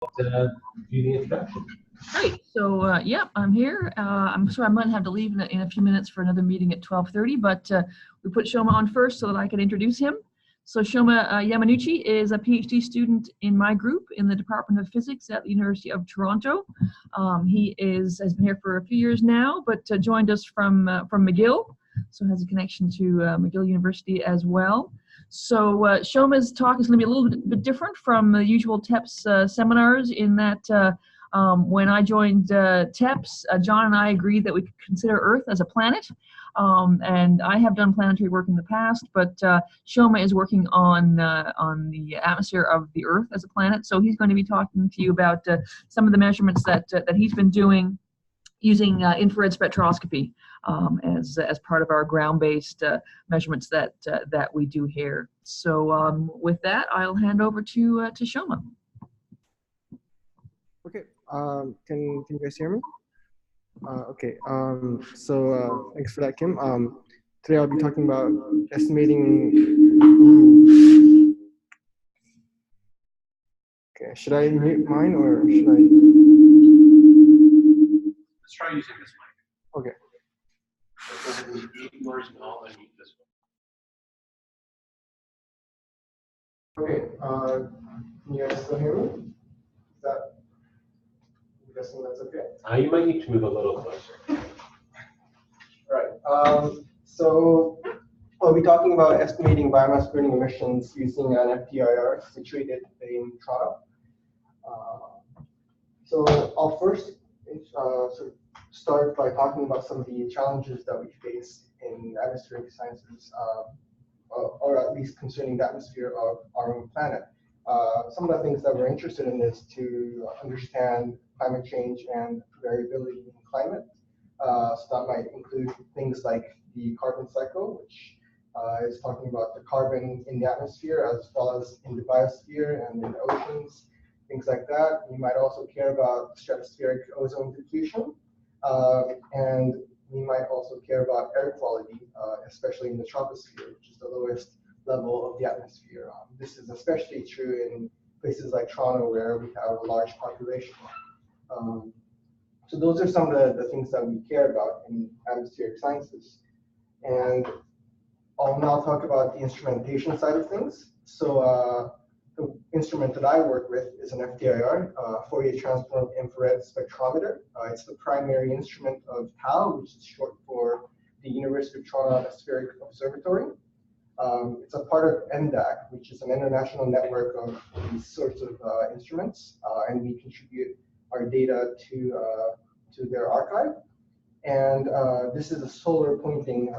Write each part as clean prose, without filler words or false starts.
Do the introduction. Great. So, yeah, I'm here. I'm sorry, I'm going to have to leave in a few minutes for another meeting at 12:30, but we put Shoma on first so that I can introduce him. So Shoma Yamanouchi is a PhD student in my group in the Department of Physics at the University of Toronto. He has been here for a few years now, but joined us from McGill, so has a connection to McGill University as well. So Shoma's talk is going to be a little bit different from the usual TEPS seminars in that when I joined TEPS, John and I agreed that we could consider Earth as a planet. And I have done planetary work in the past, but Shoma is working on the atmosphere of the Earth as a planet. So he's going to be talking to you about some of the measurements that he's been doing using infrared spectroscopy as part of our ground-based measurements that we do here. So with that, I'll hand over to Shoma. Okay. Can you guys hear me? Okay. So thanks for that, Kim. Today I'll be talking about estimating. Okay. Should I mute mine or should I? Let's try using this mic. Okay. Yours and I'll unmute this one. Okay. Can you guys still hear me? Is that? I'm guessing that's okay. You might need to move a little closer. Right. So we'll be talking about estimating biomass burning emissions using an FTIR situated in Toronto. So I'll first sort of start by talking about some of the challenges that we face in atmospheric sciences, or at least concerning the atmosphere of our own planet. Some of the things that we're interested in is to understand climate change and variability in climate. So that might include things like the carbon cycle, which is talking about the carbon in the atmosphere as well as in the biosphere and in the oceans, things like that. We might also care about stratospheric ozone depletion, and we might also care about air quality, especially in the troposphere, which is the lowest level of the atmosphere. This is especially true in places like Toronto, where we have a large population. So those are some of the things that we care about in atmospheric sciences. And I'll now talk about the instrumentation side of things. So the instrument that I work with is an FTIR, Fourier transform infrared spectrometer. It's the primary instrument of TAO, which is short for the University of Toronto Atmospheric Observatory. It's a part of NDAC, which is an international network of these sorts of instruments, and we contribute our data to their archive. And this is a solar pointing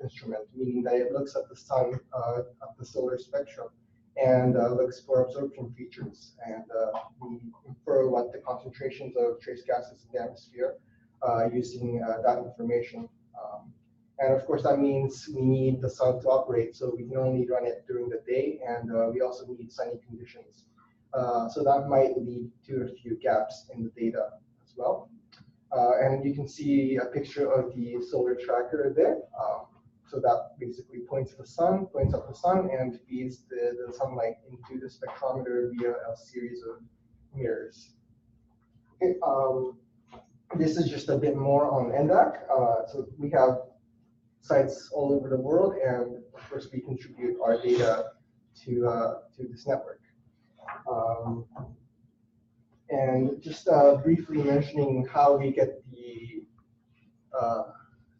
instrument, meaning that it looks at the sun, at the solar spectrum, and looks for absorption features. And we infer what the concentrations of trace gases in the atmosphere using that information. And of course, that means we need the sun to operate, so we can only run it during the day, and we also need sunny conditions. So that might lead to a few gaps in the data as well. And you can see a picture of the solar tracker there. So that basically points up the sun, and feeds the sunlight into the spectrometer via a series of mirrors. Okay, this is just a bit more on NDAC. So we have sites all over the world, and of course we contribute our data to this network. And just briefly mentioning how we get the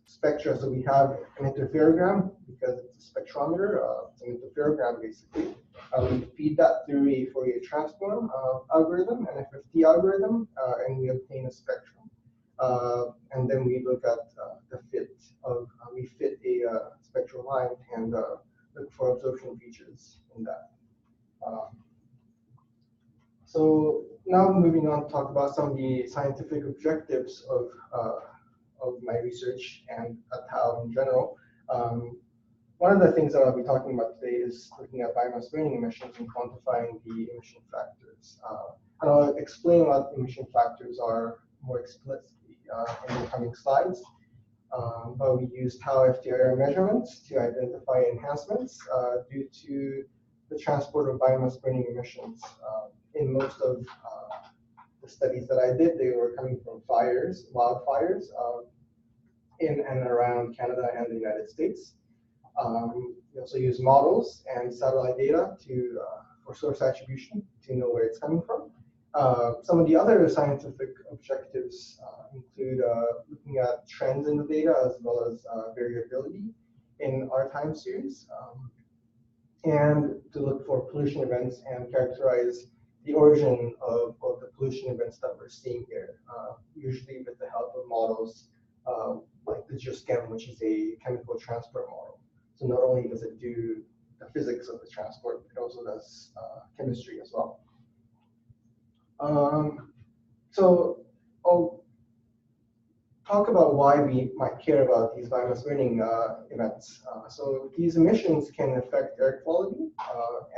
spectra. So we have an interferogram because it's a spectrometer. It's an interferogram basically. We feed that through a Fourier transform algorithm, an FFT algorithm, and we obtain a spectrum. And then we look at the fit of, we fit a spectral line and look for absorption features in that. So now moving on to talk about some of the scientific objectives of my research and at TAO in general. One of the things that I'll be talking about today is looking at biomass burning emissions and quantifying the emission factors. And I'll explain what emission factors are more explicitly in the coming slides. But we use TAO FTIR measurements to identify enhancements due to the transport of biomass burning emissions in most of studies that I did, they were coming from wildfires in and around Canada and the United States. We also use models and satellite data for source attribution to know where it's coming from. Some of the other scientific objectives include looking at trends in the data as well as variability in our time series, and to look for pollution events and characterize the origin of the pollution events that we're seeing here, usually with the help of models like the GeoChem, which is a chemical transport model. So not only does it do the physics of the transport, it also does chemistry as well. So I'll talk about why we might care about these biomass burning events. So these emissions can affect air quality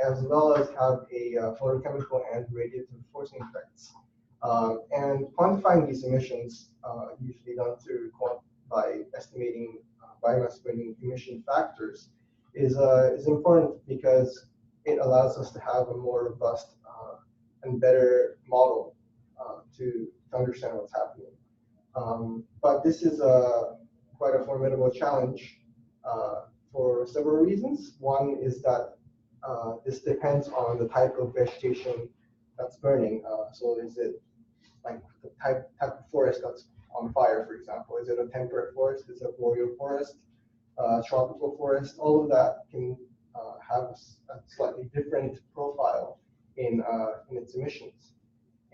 as well as have a photochemical and radiative forcing effects. And quantifying these emissions, usually done by estimating biomass burning emission factors, is important because it allows us to have a more robust and better model to understand what's happening. But this is quite a formidable challenge for several reasons. One is that this depends on the type of vegetation that's burning. So is it like the type of forest that's on fire, for example? Is it a temperate forest? Is it a boreal forest? Tropical forest? All of that can have a slightly different profile in its emissions.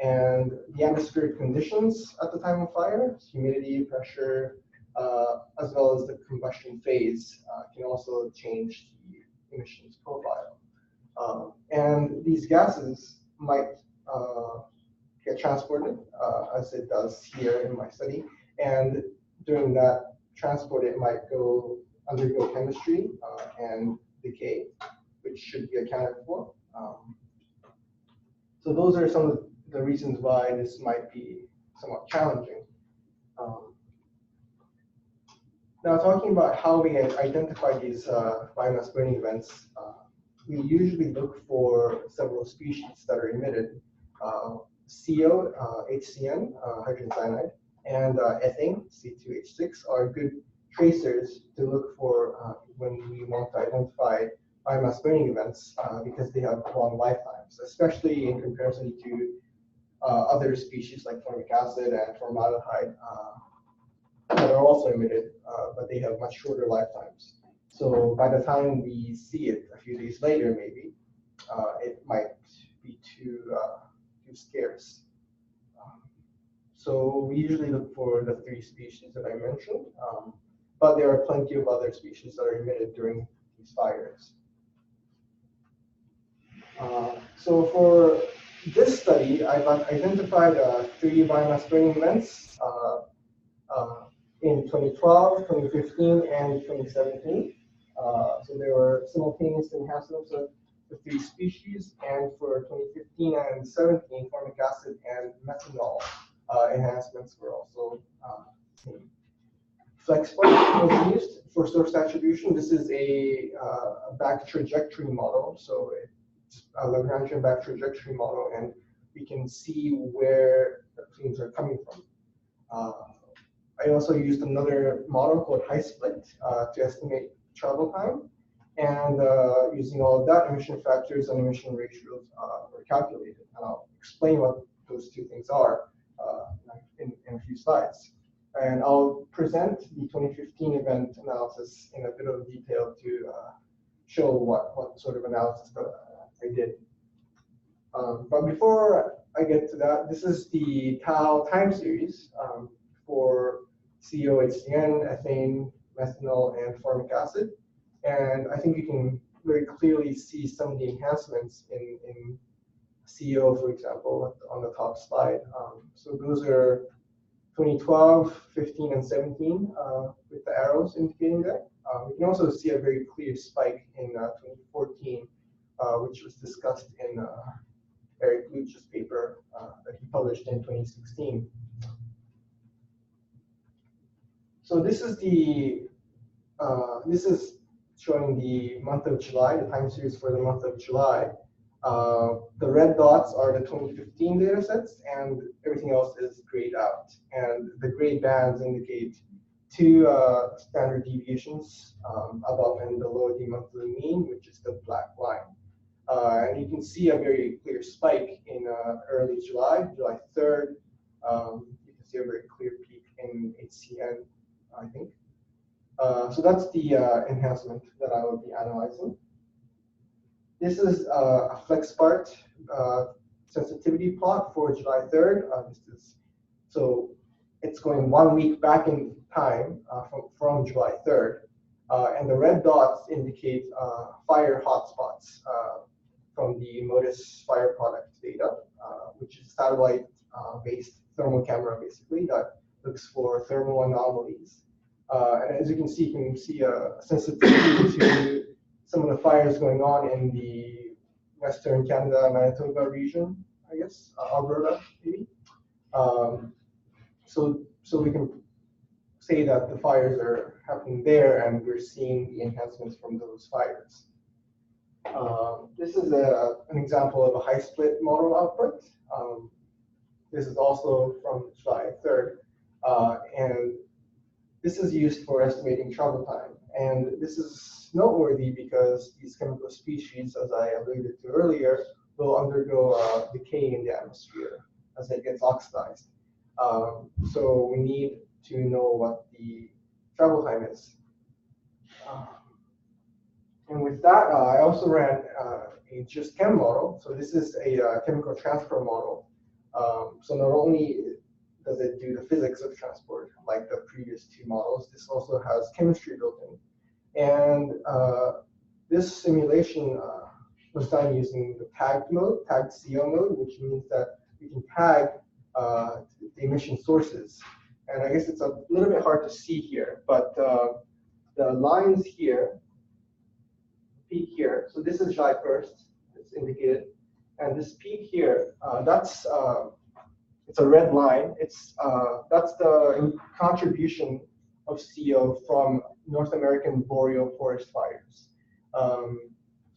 And the atmospheric conditions at the time of fire, humidity, pressure, as well as the combustion phase can also change the emissions profile. And these gases might get transported, as it does here in my study. And during that transport, it might undergo chemistry and decay, which should be accounted for. So those are some of the reasons why this might be somewhat challenging. Now, talking about how we identify these biomass burning events, we usually look for several species that are emitted. CO, HCN, hydrogen cyanide, and ethane, C2H6, are good tracers to look for when we want to identify biomass burning events because they have long lifetimes, especially in comparison to other species like formic acid and formaldehyde that are also emitted, but they have much shorter lifetimes. So by the time we see it a few days later, maybe, it might be too scarce. So we usually look for the 3 species that I mentioned, but there are plenty of other species that are emitted during these fires. So for this study, I've identified 3 biomass burning events in 2012, 2015, and 2017. So there were simultaneous enhancements of the 3 species, and for 2015 and 17, formic acid and methanol enhancements were also seen. FlexPark was used for source attribution. This is a back trajectory model, so it's a Lagrangian back trajectory model, and we can see where the plumes are coming from. I also used another model called HiSplit to estimate travel time, and using all of that, emission factors and emission ratios were calculated. And I'll explain what those 2 things are in a few slides. And I'll present the 2015 event analysis in a bit of detail to show what sort of analysis that I did. But before I get to that, this is the tau time series for CO, HCN, ethane, methanol, and formic acid. And I think you can very clearly see some of the enhancements in CO, for example, on the top slide. So those are 2012, 15, and 17 with the arrows indicating that. We can also see a very clear spike in 2014, which was discussed in Eric Luch's paper that he published in 2016. So this is showing the month of July, the time series for the month of July. The red dots are the 2015 data sets, and everything else is grayed out. And the gray bands indicate two standard deviations above and below the monthly mean, which is the black line. And you can see a very clear spike in early July, July 3rd. You can see a very clear peak in HCN, I think. So that's the enhancement that I will be analyzing. This is a FlexPart sensitivity plot for July 3rd. So it's going 1 week back in time from July 3rd. And the red dots indicate fire hotspots from the MODIS fire product data, which is satellite-based thermal camera, basically, that looks for thermal anomalies. And as you can see a sensitivity to some of the fires going on in the Western Canada, Manitoba region, I guess, Alberta, maybe. So we can say that the fires are happening there, and we're seeing the enhancements from those fires. This is an example of a high split model output. This is also from July 3rd, and this is used for estimating travel time. And this is noteworthy because these chemical species, as I alluded to earlier, will undergo decay in the atmosphere as it gets oxidized. So we need to know what the travel time is. And with that, I also ran a GISChem model. So this is a chemical transfer model. So not only does it do the physics of transport like the previous two models, this also has chemistry built in. And this simulation was done using the tagged CO mode, which means that we can tag the emission sources. And I guess it's a little bit hard to see here, but the lines here, peak here, so this is July 1st, it's indicated. And this peak here, it's a red line. That's the contribution of CO from North American boreal forest fires. So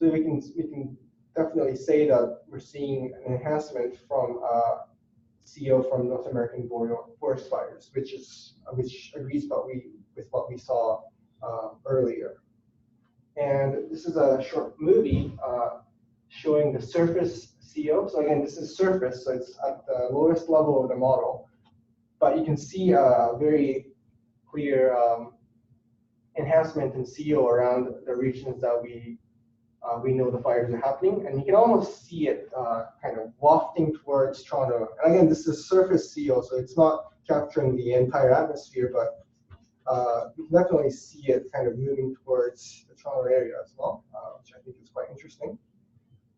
we can definitely say that we're seeing an enhancement from CO from North American boreal forest fires, which agrees with what we saw earlier. And this is a short movie showing the surface CO. So again, this is surface, so it's at the lowest level of the model. But you can see a very clear enhancement in CO around the regions that we know the fires are happening. And you can almost see it kind of wafting towards Toronto. And again, this is surface CO, so it's not capturing the entire atmosphere, but you can definitely see it kind of moving towards the Toronto area as well, which I think is quite interesting.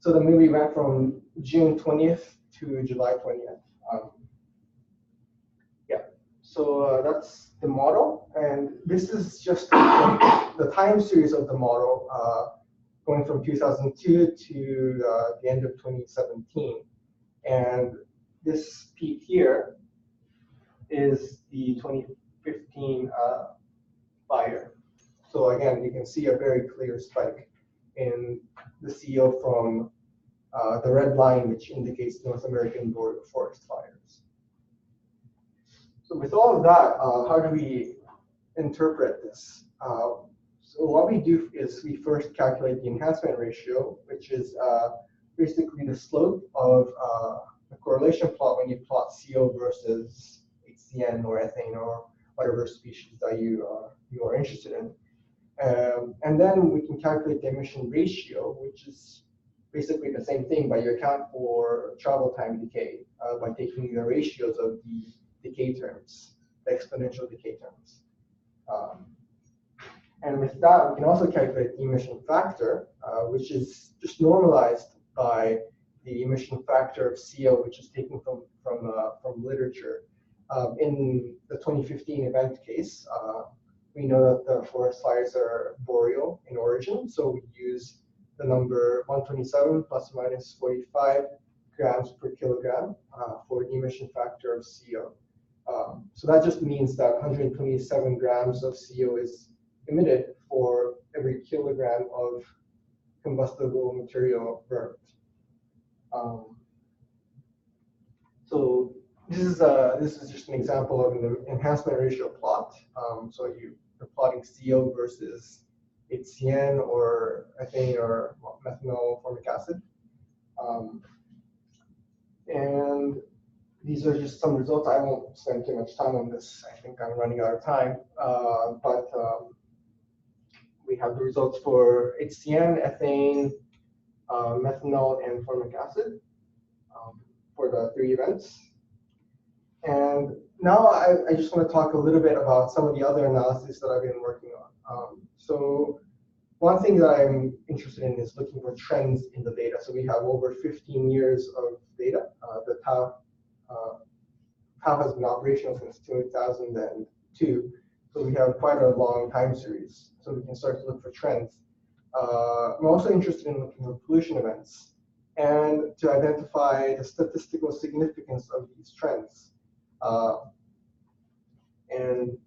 So the movie went from June 20th to July 20th. So that's the model, and this is just the time series of the model going from 2002 to the end of 2017. And this peak here is the 2015 fire. So again, you can see a very clear spike in the CO from the red line, which indicates North American boreal forest fires. So with all of that, how do we interpret this? So what we do is we first calculate the enhancement ratio, which is basically the slope of the correlation plot when you plot CO versus HCN or ethane or whatever species that you are interested in. And then we can calculate the emission ratio, which is basically the same thing, but you account for travel time decay by taking the ratios of the decay terms, the exponential decay terms. And with that, we can also calculate the emission factor, which is just normalized by the emission factor of CO, which is taken from literature. In the 2015 event case, we know that the forest fires are boreal in origin, so we use the number 127 plus or minus 45 grams per kilogram for the emission factor of CO. So that just means that 127 grams of CO is emitted for every kilogram of combustible material burnt. Um, so this is just an example of an enhancement ratio plot. So you're plotting CO versus HCN or ethane or methanol formic acid. And these are just some results. I won't spend too much time on this. I think I'm running out of time. But we have the results for HCN, ethane, methanol, and formic acid for the 3 events. And now I just want to talk a little bit about some of the other analyses that I've been working on. So one thing that I'm interested in is looking for trends in the data. So we have over 15 years of data. The TAO has been operational since 2002. So we have quite a long time series. So we can start to look for trends. I'm also interested in looking for pollution events and to identify the statistical significance of these trends. And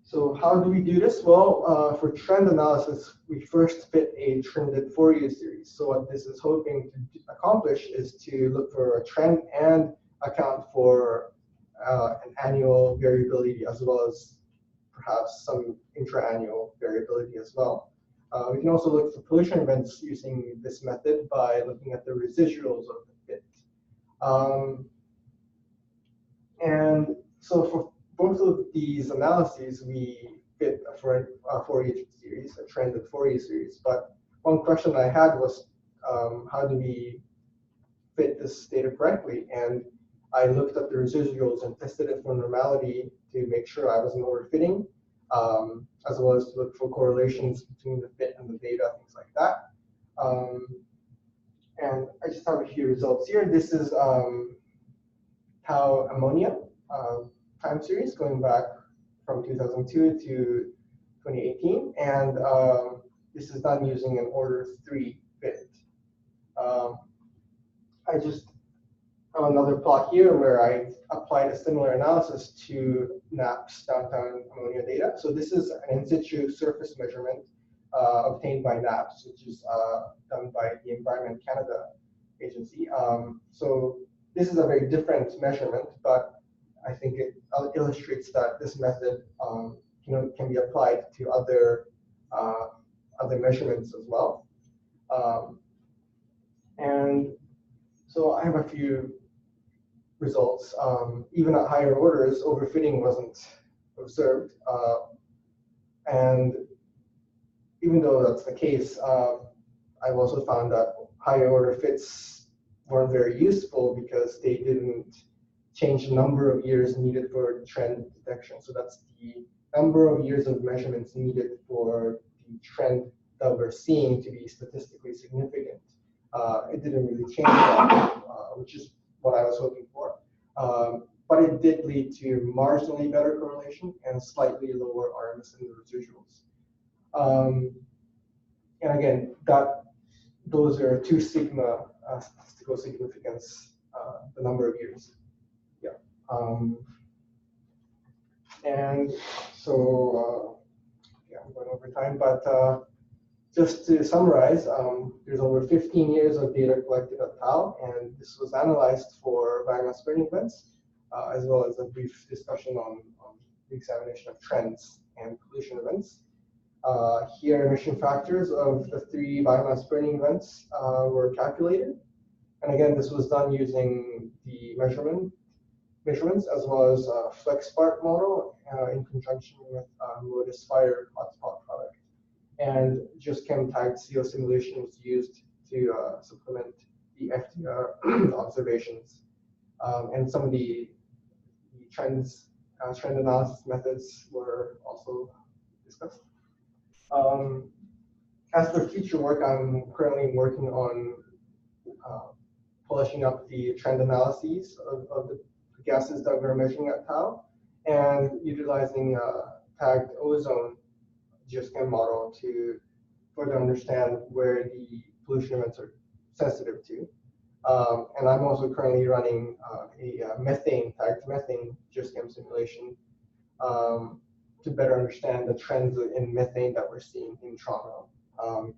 so how do we do this? Well, for trend analysis, we first fit a trended Fourier series. So what this is hoping to accomplish is to look for a trend and account for an annual variability as well as perhaps some intra-annual variability as well. We can also look for pollution events using this method by looking at the residuals of the fit. And so for both of these analyses, we fit for a Fourier series, a trended Fourier series. But one question I had was, how do we fit this data correctly? And I looked at the residuals and tested it for normality to make sure I wasn't overfitting, as well as to look for correlations between the fit and the data, things like that. And I just have a few results here. This is TAO ammonia time series going back from 2002 to 2018. And this is done using an order 3 fit. I just have another plot here where I applied a similar analysis to NAPS downtown ammonia data. So this is an in situ surface measurement obtained by NAPS, which is done by the Environment Canada agency. So this is a very different measurement, but I think it illustrates that this method can be applied to other measurements as well. And so I have a few results. Even at higher orders, overfitting wasn't observed. And even though that's the case, I've also found that higher order fits weren't very useful because they didn't change the number of years needed for trend detection. So that's the number of years of measurements needed for the trend that we're seeing to be statistically significant. It didn't really change that, which is what I was hoping for. But it did lead to marginally better correlation and slightly lower RMS in the residuals. And again, those are 2 sigma statistical significance, the number of years. Yeah. And so, yeah, I'm going over time, but just to summarize, there's over 15 years of data collected at TAO, and this was analyzed for biomass burning events, as well as a brief discussion on the examination of trends and pollution events. Here, emission factors of the 3 biomass burning events were calculated. And again, this was done using the measurements as well as a FlexPart model in conjunction with Modus Fire hotspot product. And just chem tagged CO simulation was used to supplement the FDR observations. And some of the trend analysis methods were also discussed. As for future work, I'm currently working on polishing up the trend analyses of the gases that we're measuring at TAO and utilizing tagged ozone geochem model to further understand where the pollution events are sensitive to. And I'm also currently running a tagged methane geochem simulation to better understand the trends in methane that we're seeing in Toronto.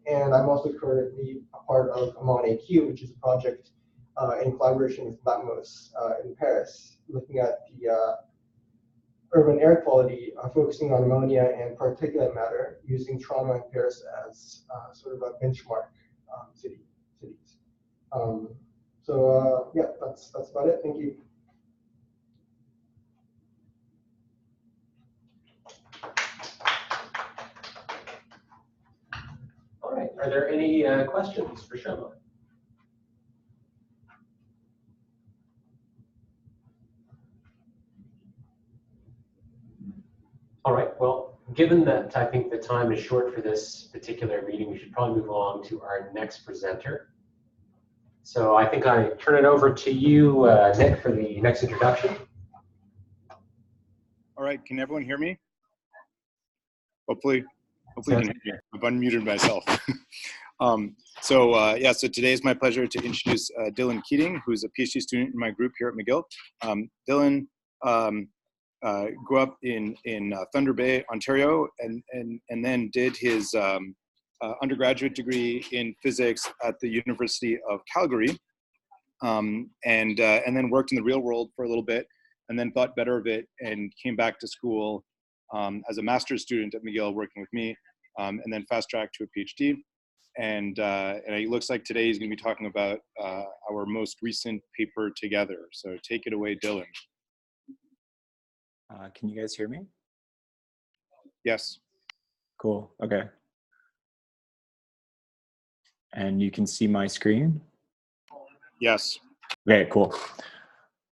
And I'm also currently a part of AmonAQ, which is a project in collaboration with Batmos in Paris, looking at the urban air quality, focusing on ammonia and particulate matter, using Toronto and Paris as sort of a benchmark cities. Yeah, that's about it. Thank you. All right, are there any questions for Shoma? All right, well, given that I think the time is short for this particular meeting, we should probably move along to our next presenter. So I think I turn it over to you, Nick, for the next introduction. All right, can everyone hear me? Hopefully you can hear me. I've unmuted myself. So today it's my pleasure to introduce Dylan Keating, who's a PhD student in my group here at McGill. Dylan grew up in Thunder Bay, Ontario, and then did his undergraduate degree in physics at the University of Calgary, and then worked in the real world for a little bit, and then thought better of it and came back to school as a master's student at McGill working with me, and then fast-tracked to a PhD. And it looks like today he's going to be talking about our most recent paper together. So take it away, Dylan. Can you guys hear me? Yes. Cool, okay. And you can see my screen? Yes. Okay, cool.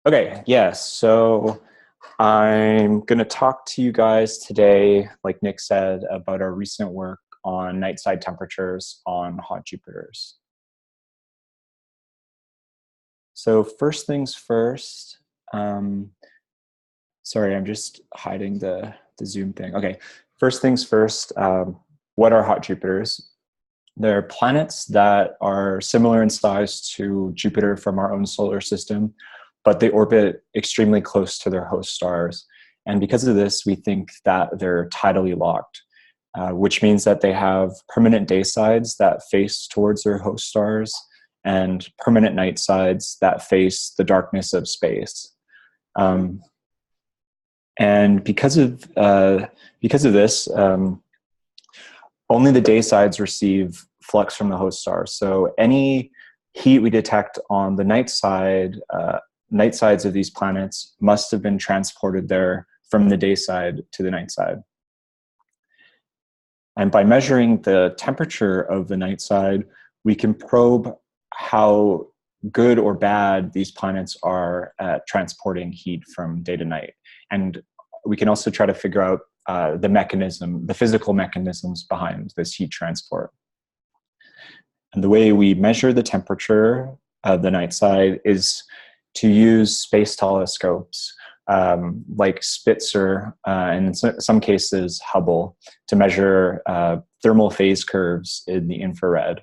Okay, yes, so I'm gonna talk to you guys today, like Nick said, about our recent work on night side temperatures on hot Jupiters. So first things first, sorry, I'm just hiding the Zoom thing. Okay, first things first, what are hot Jupiters? They're planets that are similar in size to Jupiter from our own solar system, but they orbit extremely close to their host stars. And because of this, we think that they're tidally locked, which means that they have permanent day sides that face towards their host stars and permanent night sides that face the darkness of space. And because of this, only the day sides receive flux from the host star. So any heat we detect on the night sides of these planets must have been transported there from the day side to the night side. And by measuring the temperature of the night side, we can probe how good or bad these planets are at transporting heat from day to night. And we can also try to figure out the physical mechanisms behind this heat transport. And the way we measure the temperature of the night side is to use space telescopes like Spitzer and in some cases Hubble to measure thermal phase curves in the infrared.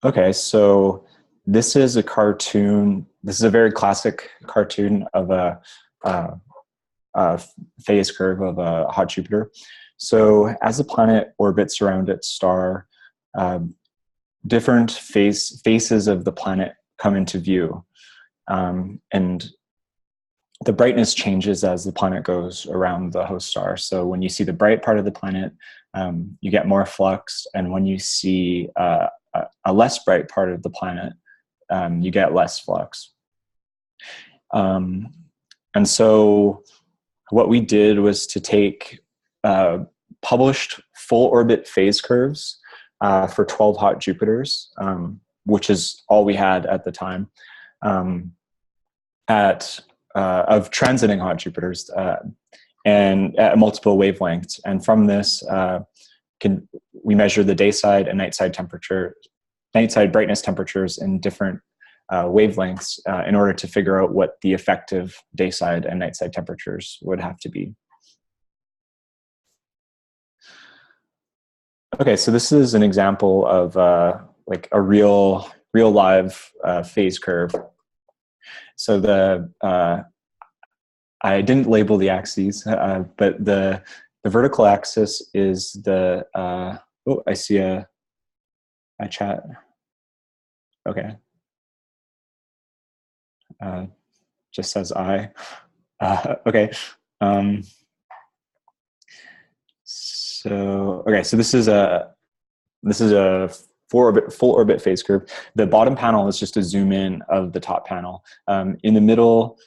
Okay, so this is a cartoon. This is a very classic cartoon of a phase curve of a hot Jupiter. So as the planet orbits around its star, different faces of the planet come into view. And the brightness changes as the planet goes around the host star. So when you see the bright part of the planet, you get more flux. And when you see a less bright part of the planet, you get less flux. And so what we did was to take published full orbit phase curves for 12 hot Jupiters, which is all we had at the time, of transiting hot Jupiters and at multiple wavelengths. And from this, we measure the day side and night side brightness temperatures in different wavelengths in order to figure out what the effective day side and night side temperatures would have to be. Okay, so this is an example of like a real live phase curve. So I didn't label the axes, but the vertical axis is the, oh, I see a chat. Okay. Just says I. Okay. So this is a full orbit phase curve. The bottom panel is just a zoom in of the top panel. In the middle,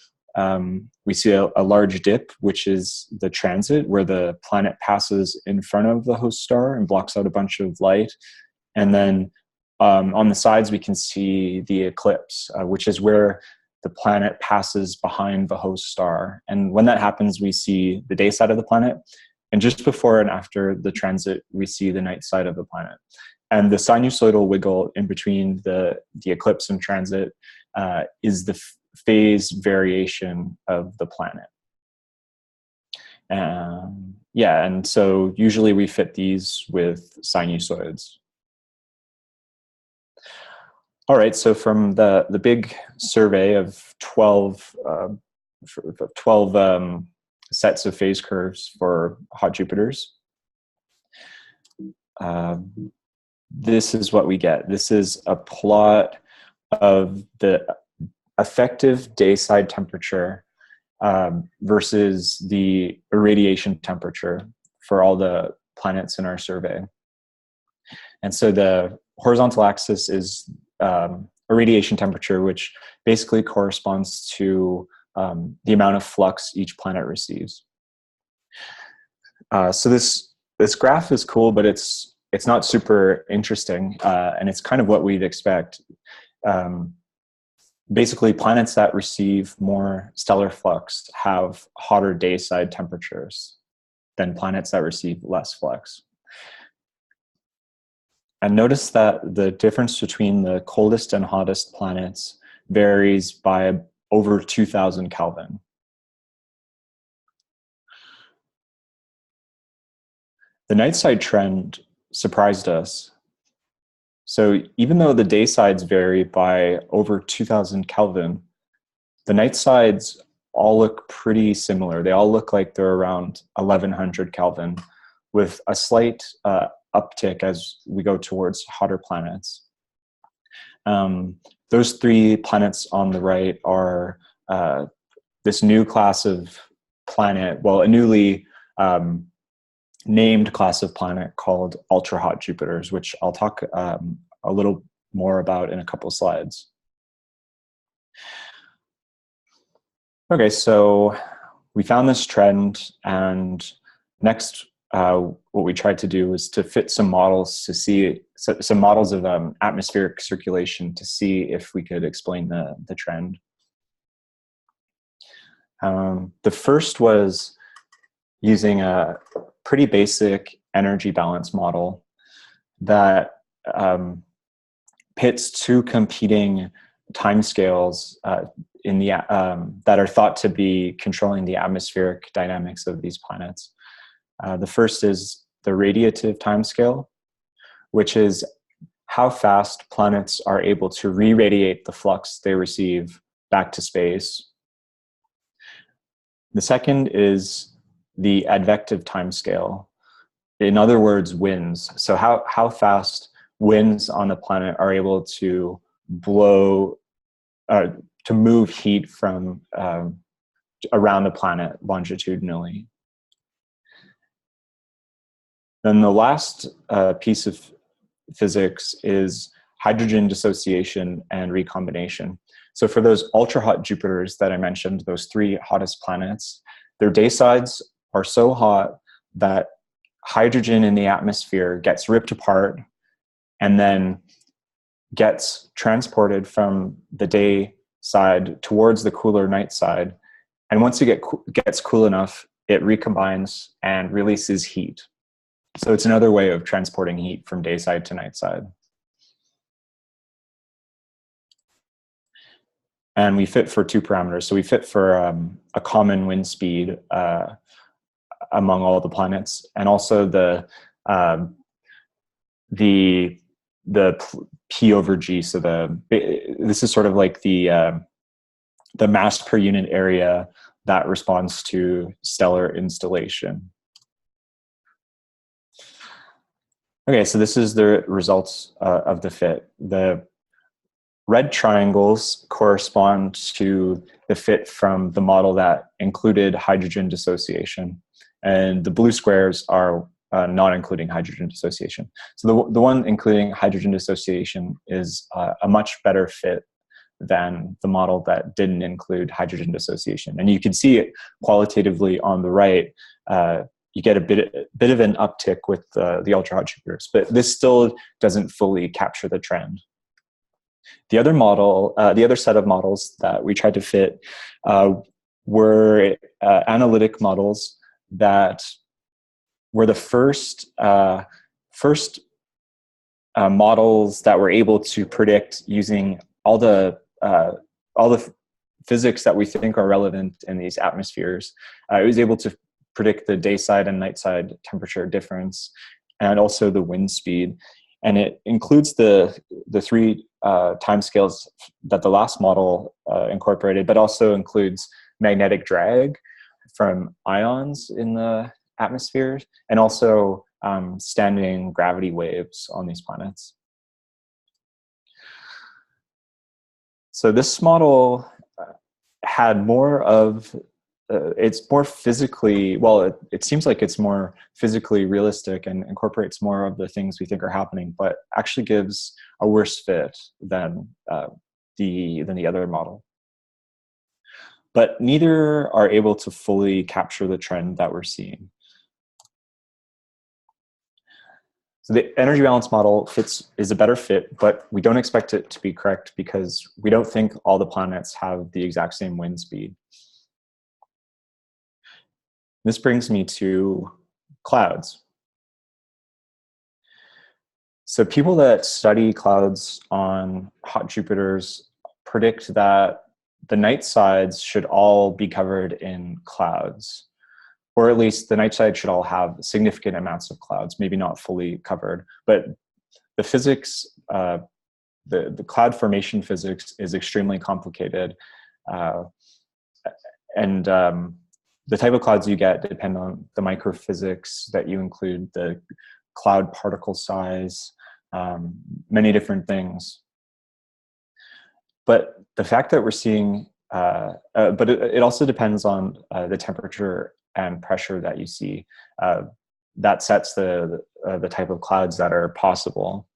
we see a large dip, which is the transit, where the planet passes in front of the host star and blocks out a bunch of light. And then on the sides, we can see the eclipse, which is where the planet passes behind the host star. And when that happens, we see the day side of the planet. And just before and after the transit, we see the night side of the planet. And the sinusoidal wiggle in between the eclipse and transit is the phase variation of the planet. Yeah, and so usually we fit these with sinusoids. All right, so from the big survey of 12 sets of phase curves for hot Jupiters, this is what we get. This is a plot of the effective day-side temperature versus the irradiation temperature for all the planets in our survey. And so the horizontal axis is irradiation temperature, which basically corresponds to the amount of flux each planet receives. So this graph is cool, but it's not super interesting, and it's kind of what we'd expect. Basically, planets that receive more stellar flux have hotter day-side temperatures than planets that receive less flux. And notice that the difference between the coldest and hottest planets varies by over 2000 Kelvin. The night side trend surprised us. So even though the day sides vary by over 2000 Kelvin, the night sides all look pretty similar. They all look like they're around 1100 Kelvin, with a slight uptick as we go towards hotter planets. Those three planets on the right are this new class of planet, well, a newly named class of planet called ultra-hot Jupiters, which I'll talk a little more about in a couple of slides. Okay, so we found this trend, and next what we tried to do was to fit some models to see some models of atmospheric circulation to see if we could explain the trend. The first was using a pretty basic energy balance model that pits two competing timescales in the that are thought to be controlling the atmospheric dynamics of these planets. The first is the radiative timescale, which is how fast planets are able to re-radiate the flux they receive back to space. The second is the advective timescale. In other words, winds. So how fast winds on the planet are able to blow, to move heat from around the planet longitudinally. Then the last piece of physics is hydrogen dissociation and recombination. So for those ultra-hot Jupiters that I mentioned, those three hottest planets, their day sides are so hot that hydrogen in the atmosphere gets ripped apart and then gets transported from the day side towards the cooler night side. And once it gets cool enough, it recombines and releases heat. So it's another way of transporting heat from day side to night side. And we fit for two parameters. So we fit for a common wind speed among all the planets, and also the P over G. So this is sort of like the mass per unit area that responds to stellar installation. Okay, so this is the results of the fit. The red triangles correspond to the fit from the model that included hydrogen dissociation, and the blue squares are not including hydrogen dissociation. So the one including hydrogen dissociation is a much better fit than the model that didn't include hydrogen dissociation. And you can see it qualitatively on the right. You get a bit of an uptick with the ultra-hot Jupiters, but this still doesn't fully capture the trend. The other model, the other set of models that we tried to fit were analytic models that were the first models that were able to predict using all the physics that we think are relevant in these atmospheres. It was able to predict the day side and night side temperature difference, and also the wind speed. And it includes the three timescales that the last model incorporated, but also includes magnetic drag from ions in the atmosphere, and also standing gravity waves on these planets. So this model had more of, it's more physically, well, it seems like it's more physically realistic and incorporates more of the things we think are happening, but actually gives a worse fit than the other model. But neither are able to fully capture the trend that we're seeing. So the energy balance model is a better fit, but we don't expect it to be correct because we don't think all the planets have the exact same wind speed. This brings me to clouds. So people that study clouds on hot Jupiters predict that the night sides should all be covered in clouds, or at least the night side should all have significant amounts of clouds, maybe not fully covered. But the physics, the cloud formation physics is extremely complicated. The type of clouds you get depend on the microphysics that you include, the cloud particle size, many different things. But the fact that we're seeing, but it also depends on the temperature and pressure that you see. That sets the type of clouds that are possible.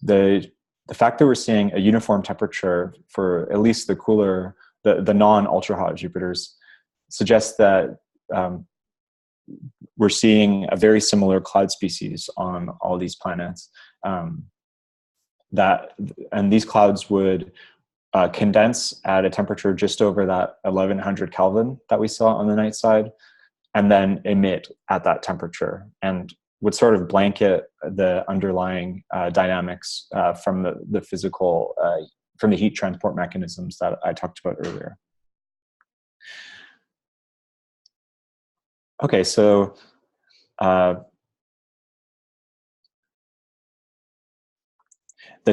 The fact that we're seeing a uniform temperature for at least the cooler, the non-ultra hot Jupiters, suggests that we're seeing a very similar cloud species on all these planets. And these clouds would condense at a temperature just over that 1100 Kelvin that we saw on the night side, and then emit at that temperature, and would sort of blanket the underlying dynamics from the physical, from the heat transport mechanisms that I talked about earlier. Okay, so the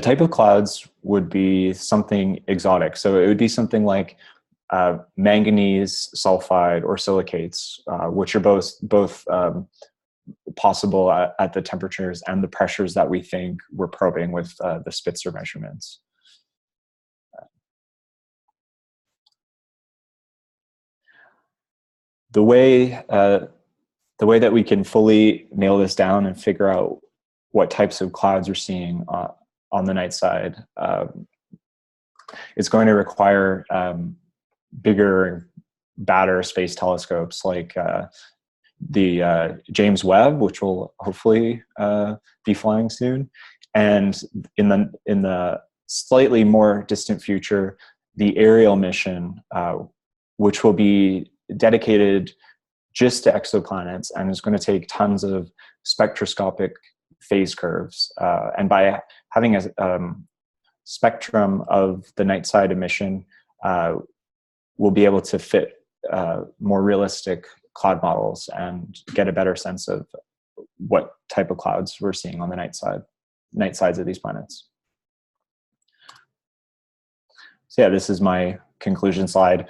type of clouds would be something exotic. So it would be something like manganese sulfide or silicates, which are both possible at the temperatures and the pressures that we think we're probing with the Spitzer measurements. The way that we can fully nail this down and figure out what types of clouds we're seeing on the night side is going to require bigger, badder space telescopes like the James Webb, which will hopefully be flying soon, and in the slightly more distant future, the Ariel mission, which will be dedicated just to exoplanets and is going to take tons of spectroscopic phase curves. And by having a spectrum of the night side emission, we'll be able to fit more realistic cloud models and get a better sense of what type of clouds we're seeing on the night sides of these planets. So yeah, this is my conclusion slide.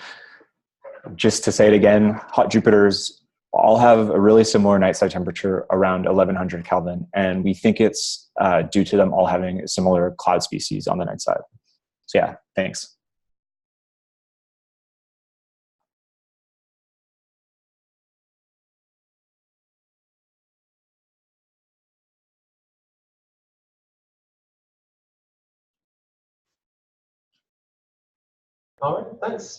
Just to say it again, hot Jupiters all have a really similar night side temperature around 1100 Kelvin, and we think it's due to them all having a similar cloud species on the night side. So yeah, thanks. All right, thanks,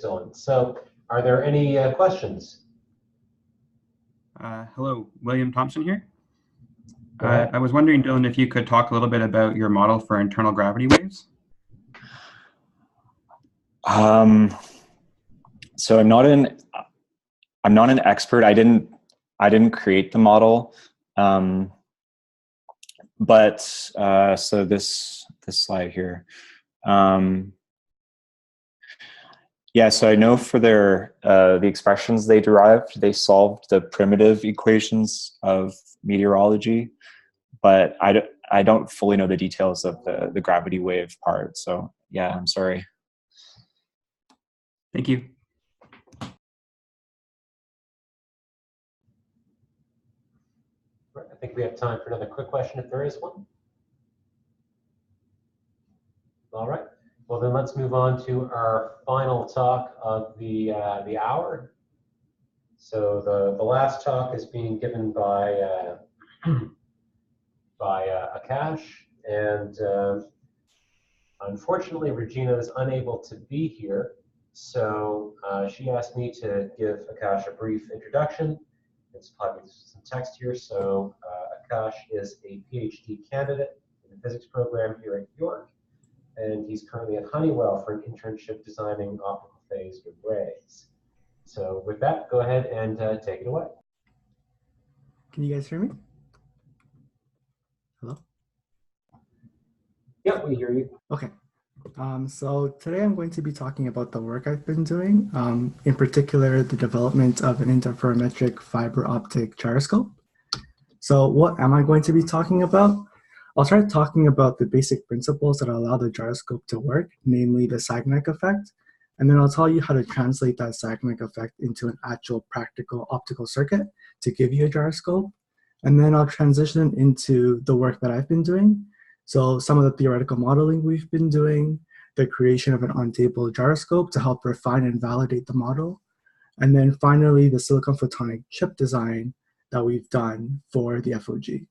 Dylan. So are there any questions? Hello, William Thompson here. Go ahead. I was wondering, Dylan, if you could talk a little bit about your model for internal gravity waves. So I'm not an expert. I didn't create the model, but so this slide here. Yeah, so I know for their the expressions they derived, they solved the primitive equations of meteorology, but I don't fully know the details of the gravity wave part. So yeah, I'm sorry. Thank you. I think we have time for another quick question if there is one. All right. Well, then let's move on to our final talk of the hour. So the last talk is being given by Akash, and unfortunately Regina is unable to be here. So she asked me to give Akash a brief introduction. It's probably some text here. So Akash is a PhD candidate in the physics program here at York, and he's currently at Honeywell for an internship designing optical phased arrays. So with that, go ahead and take it away. Can you guys hear me? Hello? Yeah, we hear you. Okay. So today I'm going to be talking about the work I've been doing, in particular, the development of an interferometric fiber optic gyroscope. So what am I going to be talking about? I'll start talking about the basic principles that allow the gyroscope to work, namely the Sagnac effect, and then I'll tell you how to translate that Sagnac effect into an actual practical optical circuit to give you a gyroscope. And then I'll transition into the work that I've been doing. So some of the theoretical modeling we've been doing, the creation of an on-table gyroscope to help refine and validate the model, and then finally the silicon photonic chip design that we've done for the FOG.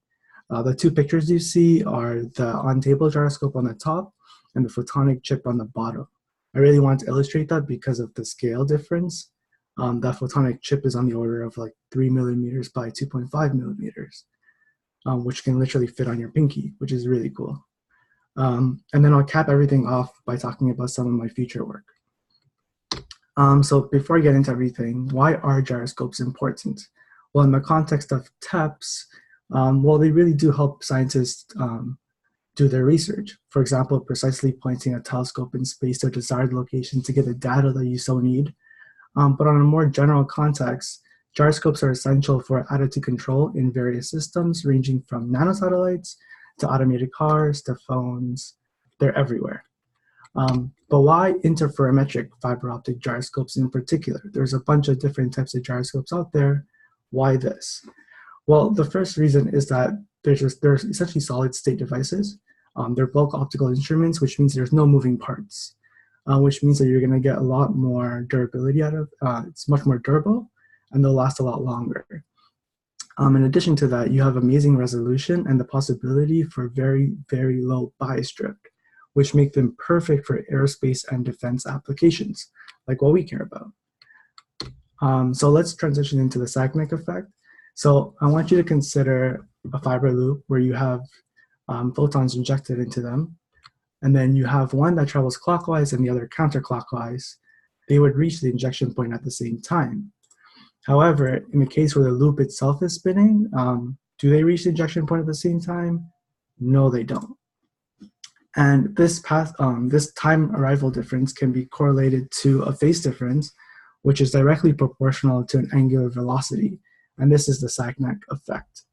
The two pictures you see are the on-table gyroscope on the top and the photonic chip on the bottom. I really want to illustrate that because of the scale difference. That photonic chip is on the order of like 3 millimeters by 2.5 millimeters, which can literally fit on your pinky, which is really cool. And then I'll cap everything off by talking about some of my future work. So before I get into everything, why are gyroscopes important? Well, in the context of TEPS, well, they really do help scientists do their research. For example, precisely pointing a telescope in space to a desired location to get the data that you so need. But on a more general context, gyroscopes are essential for attitude control in various systems, ranging from nanosatellites to automated cars to phones. They're everywhere. But why interferometric fiber optic gyroscopes in particular? There's a bunch of different types of gyroscopes out there. Why this? Well, the first reason is that they're essentially solid state devices. They're bulk optical instruments, which means there's no moving parts, which means that you're going to get a lot more durability out of it's much more durable, and they'll last a lot longer. In addition to that, you have amazing resolution and the possibility for very, very low bias drift, which make them perfect for aerospace and defense applications, like what we care about. So let's transition into the Sagnac effect. So I want you to consider a fiber loop where you have photons injected into them, and then you have one that travels clockwise and the other counterclockwise. They would reach the injection point at the same time. However, in the case where the loop itself is spinning, do they reach the injection point at the same time? No, they don't. And this time arrival difference can be correlated to a phase difference, which is directly proportional to an angular velocity. And this is the Sagnac effect.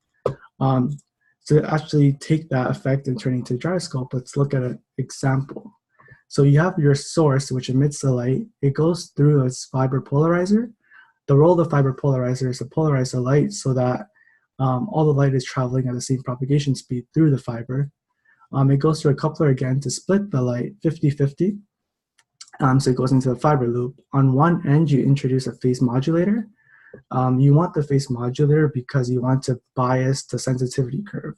To actually take that effect and turn it into a gyroscope, let's look at an example. So you have your source, which emits the light. It goes through a fiber polarizer, the role of the fiber polarizer is to polarize the light so that all the light is traveling at the same propagation speed through the fiber. It goes through a coupler again to split the light 50-50. So it goes into the fiber loop. On one end, you introduce a phase modulator. You want the phase modulator because you want to bias the sensitivity curve.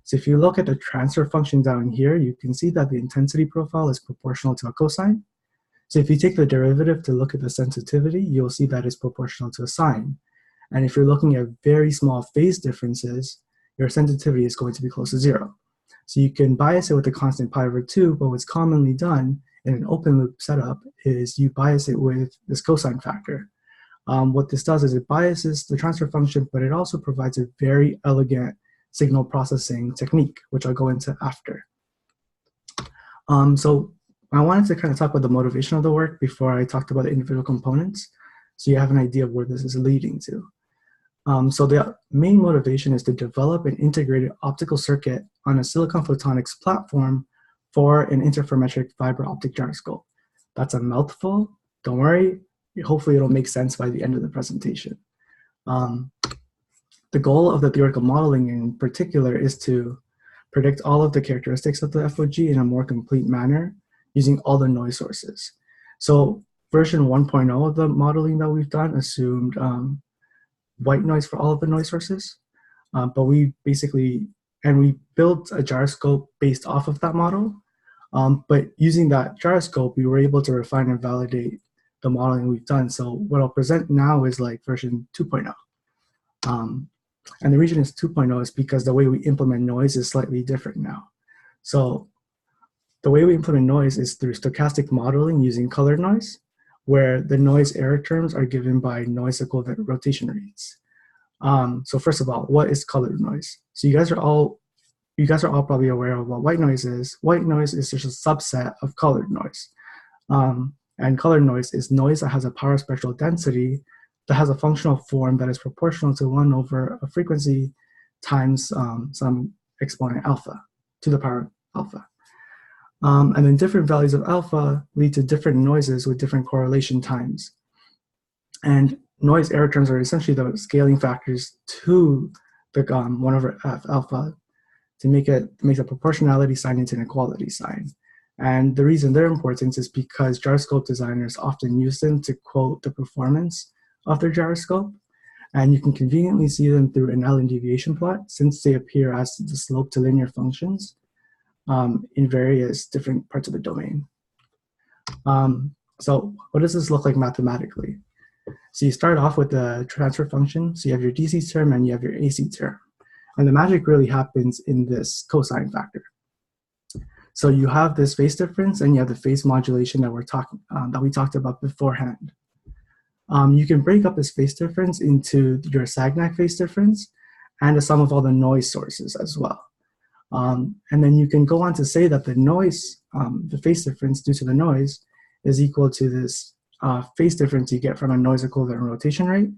So if you look at the transfer function down here, you can see that the intensity profile is proportional to a cosine. So if you take the derivative to look at the sensitivity, you'll see that it's proportional to a sine. And if you're looking at very small phase differences, your sensitivity is going to be close to 0. So you can bias it with a constant pi/2, but what's commonly done in an open loop setup is you bias it with this cosine factor. What this does is it biases the transfer function, but it also provides a very elegant signal processing technique, which I'll go into after. So I wanted to kind of talk about the motivation of the work before I talked about the individual components, so you have an idea of where this is leading to. So the main motivation is to develop an integrated optical circuit on a silicon photonics platform for an interferometric fiber optic gyroscope. That's a mouthful. Don't worry. Hopefully it'll make sense by the end of the presentation. The goal of the theoretical modeling in particular is to predict all of the characteristics of the FOG in a more complete manner using all the noise sources. So version 1.0 of the modeling that we've done assumed white noise for all of the noise sources, but we built a gyroscope based off of that model. But using that gyroscope, we were able to refine and validate the modeling we've done. So what I'll present now is like version 2.0. And the reason it's 2.0 is because the way we implement noise is slightly different now. So the way we implement noise is through stochastic modeling using colored noise, where the noise error terms are given by noise equivalent rotation rates. So first of all, what is colored noise? So you guys are all probably aware of what white noise is. White noise is just a subset of colored noise. And colored noise is noise that has a power spectral density that has a functional form that is proportional to 1 over a frequency times some exponent alpha to the power alpha. And then different values of alpha lead to different noises with different correlation times. And noise error terms are essentially the scaling factors to the 1 over f alpha to make the proportionality sign into an equality sign. And the reason they're important is because gyroscope designers often use them to quote the performance of their gyroscope. And you can conveniently see them through an Allen deviation plot since they appear as the slope to linear functions in various different parts of the domain. So what does this look like mathematically? So you start off with the transfer function. So you have your DC term and you have your AC term. And the magic really happens in this cosine factor. So you have this phase difference and you have the phase modulation that we talked about beforehand. You can break up this phase difference into your Sagnac phase difference and the sum of all the noise sources as well. And then you can go on to say that the noise, the phase difference due to the noise is equal to this phase difference you get from a noise equivalent rotation rate,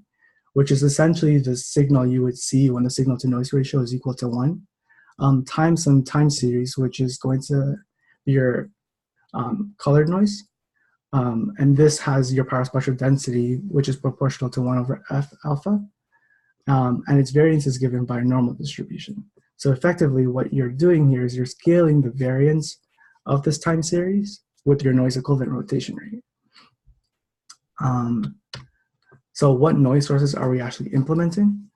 which is essentially the signal you would see when the signal to noise ratio is equal to 1, times some time series, which is going to be your colored noise. And this has your power spectral density, which is proportional to 1 over f alpha. And its variance is given by a normal distribution. So effectively, what you're doing here is you're scaling the variance of this time series with your noise equivalent rotation rate. So what noise sources are we actually implementing?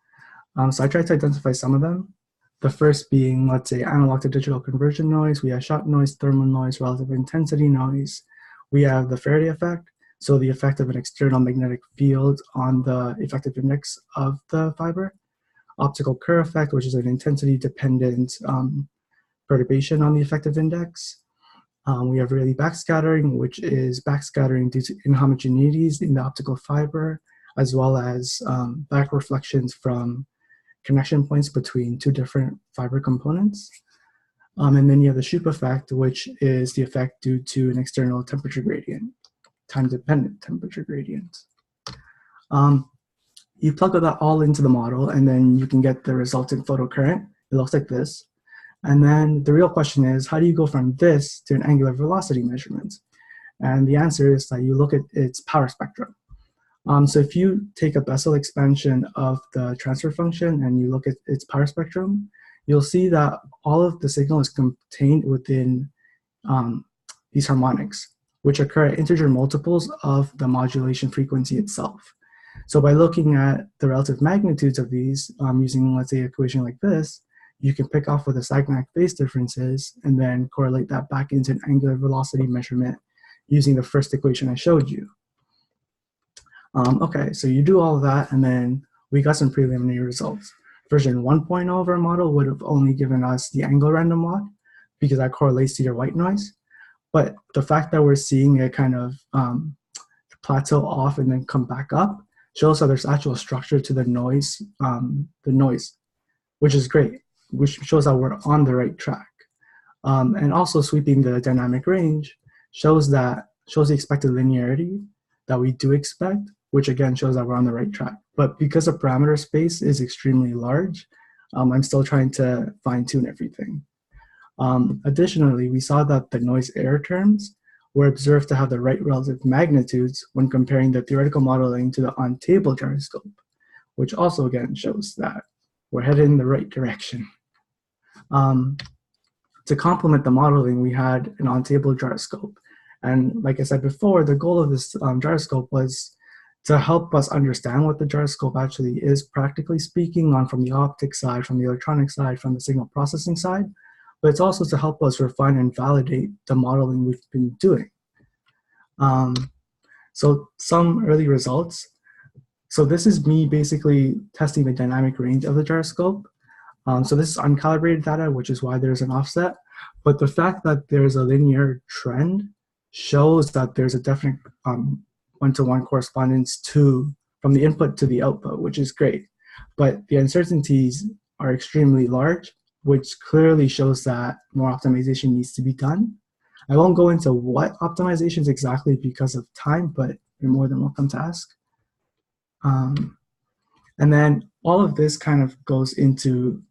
So I tried to identify some of them. The first being, let's say, analog to digital conversion noise. We have shot noise, thermal noise, relative intensity noise. We have the Faraday effect, so the effect of an external magnetic field on the effective index of the fiber. Optical Kerr effect, which is an intensity-dependent perturbation on the effective index. We have Rayleigh backscattering, which is backscattering due to inhomogeneities in the optical fiber, as well as back reflections from connection points between two different fiber components. And then you have the Shoup effect, which is the effect due to an external temperature gradient, time-dependent temperature gradient. You plug that all into the model, and then you can get the resultant photocurrent. It looks like this. And then the real question is, how do you go from this to an angular velocity measurement? And the answer is that you look at its power spectrum. So if you take a Bessel expansion of the transfer function and you look at its power spectrum, you'll see that all of the signal is contained within these harmonics, which occur at integer multiples of the modulation frequency itself. So by looking at the relative magnitudes of these, using, let's say, an equation like this, you can pick off what the Sagnac phase difference is and then correlate that back into an angular velocity measurement using the first equation I showed you. Okay, so you do all of that, and then we got some preliminary results. Version 1.0 of our model would have only given us the angle random walk because that correlates to your white noise. But the fact that we're seeing it kind of plateau off and then come back up shows that there's actual structure to the noise, which is great, which shows that we're on the right track. And also sweeping the dynamic range shows the expected linearity that we do expect, which again shows that we're on the right track. But because the parameter space is extremely large, I'm still trying to fine tune everything. Additionally, we saw that the noise error terms were observed to have the right relative magnitudes when comparing the theoretical modeling to the on-table gyroscope, which also again shows that we're headed in the right direction. To complement the modeling, we had an on-table gyroscope. And like I said before, the goal of this gyroscope was to help us understand what the gyroscope actually is, practically speaking, from the optics side, from the electronic side, from the signal processing side, but it's also to help us refine and validate the modeling we've been doing. So some early results. So this is me basically testing the dynamic range of the gyroscope. So this is uncalibrated data, which is why there's an offset. But the fact that there's a linear trend shows that there's a definite one-to-one correspondence from the input to the output, which is great. But the uncertainties are extremely large, which clearly shows that more optimization needs to be done. I won't go into what optimizations exactly because of time, but you're more than welcome to ask. And then all of this kind of goes into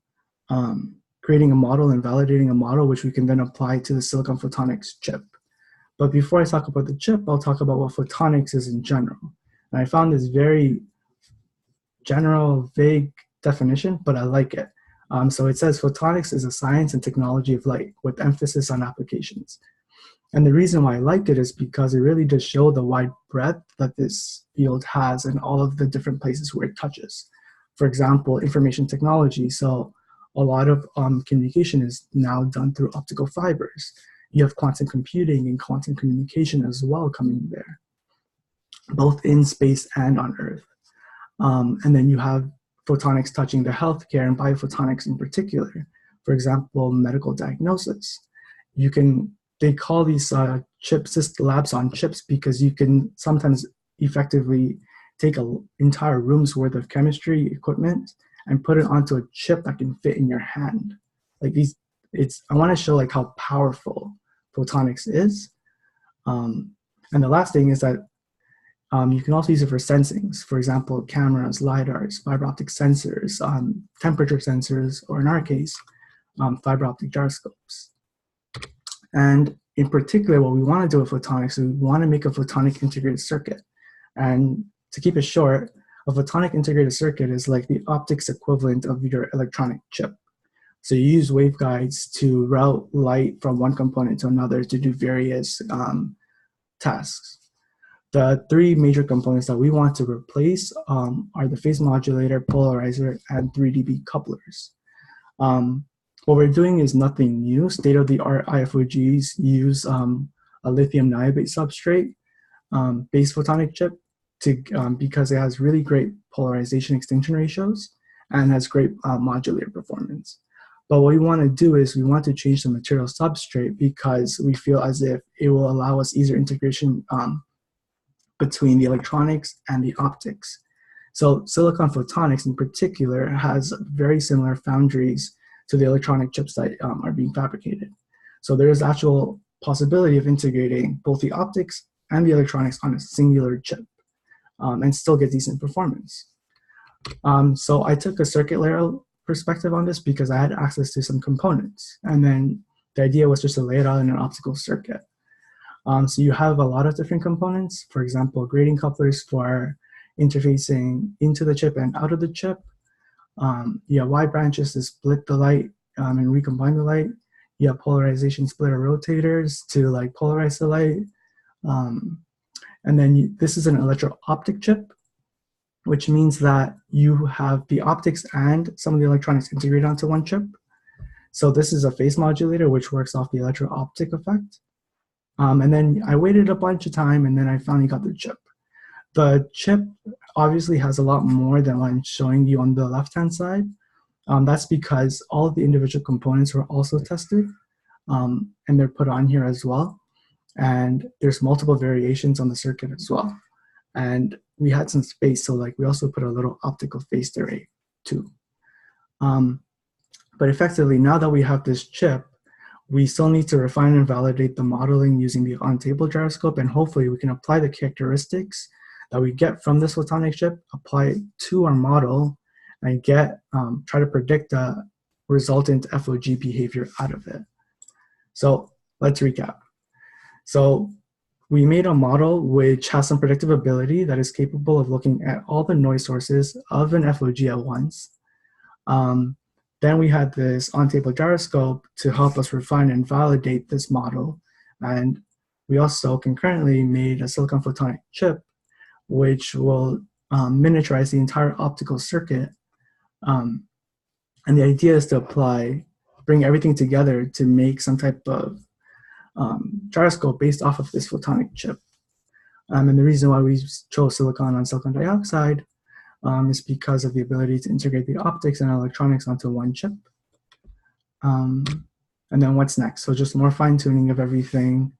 creating a model and validating a model, which we can then apply to the silicon photonics chip. But before I talk about the chip, I'll talk about what photonics is in general. And I found this very general, vague definition, but I like it. So it says photonics is a science and technology of light with emphasis on applications. And the reason why I liked it is because it really does show the wide breadth that this field has and all of the different places where it touches. For example, information technology. So a lot of communication is now done through optical fibers. You have quantum computing and quantum communication as well coming there, both in space and on Earth. And then you have photonics touching the healthcare and biophotonics in particular. For example, medical diagnosis. They call these labs on chips because you can sometimes effectively take an entire room's worth of chemistry equipment and put it onto a chip that can fit in your hand. Like I want to show like how powerful photonics is. And the last thing is that you can also use it for sensings. For example, cameras, LiDARs, fiber optic sensors, temperature sensors, or in our case, fiber optic gyroscopes. And in particular, what we want to do with photonics is we want to make a photonic integrated circuit. And to keep it short, a photonic integrated circuit is like the optics equivalent of your electronic chip. So you use waveguides to route light from one component to another to do various tasks. The three major components that we want to replace are the phase modulator, polarizer, and 3dB couplers. What we're doing is nothing new. State-of-the-art IFOGs use a lithium niobate substrate based photonic chip because it has really great polarization extinction ratios and has great modulator performance. But what we want to do is we want to change the material substrate because we feel as if it will allow us easier integration between the electronics and the optics. So silicon photonics in particular has very similar foundries to the electronic chips that are being fabricated. So there is actual possibility of integrating both the optics and the electronics on a singular chip and still get decent performance. So I took a circuit layer perspective on this because I had access to some components. And then the idea was just to lay it out in an optical circuit. So you have a lot of different components. For example, grating couplers for interfacing into the chip and out of the chip. You have Y branches to split the light and recombine the light. You have polarization splitter rotators to like polarize the light. And then this is an electro-optic chip, which means that you have the optics and some of the electronics integrated onto one chip. So this is a phase modulator, which works off the electro-optic effect. And then I waited a bunch of time, and then I finally got the chip. The chip obviously has a lot more than what I'm showing you on the left-hand side. That's because all of the individual components were also tested, and they're put on here as well. And there's multiple variations on the circuit as well. And we had some space, so like we also put a little optical phased array too. But effectively, now that we have this chip, we still need to refine and validate the modeling using the on-table gyroscope, and hopefully we can apply the characteristics that we get from this photonic chip, apply it to our model, and try to predict the resultant FOG behavior out of it. So let's recap. So we made a model which has some predictive ability that is capable of looking at all the noise sources of an FOG at once. Then we had this on-table gyroscope to help us refine and validate this model. And we also concurrently made a silicon photonic chip, which will miniaturize the entire optical circuit. And the idea is to bring everything together to make some type of gyroscope based off of this photonic chip. And the reason why we chose silicon on silicon dioxide is because of the ability to integrate the optics and electronics onto one chip. And then what's next? So just more fine tuning of everything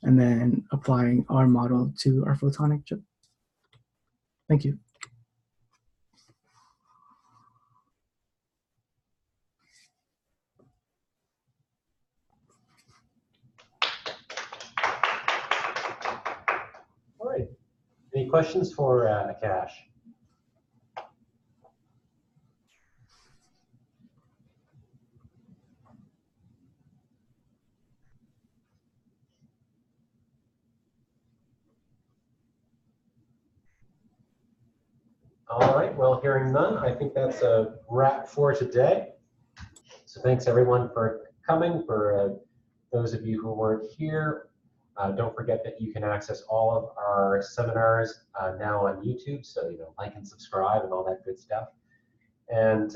and then applying our model to our photonic chip. Thank you. All right. Any questions for Akash? All right, well, hearing none, I think that's a wrap for today. So thanks everyone for coming. For those of you who weren't here, don't forget that you can access all of our seminars now on YouTube. So, like and subscribe and all that good stuff. And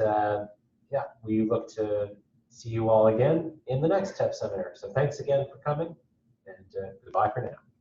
yeah, we look to see you all again in the next TEPS seminar. So thanks again for coming, and goodbye for now.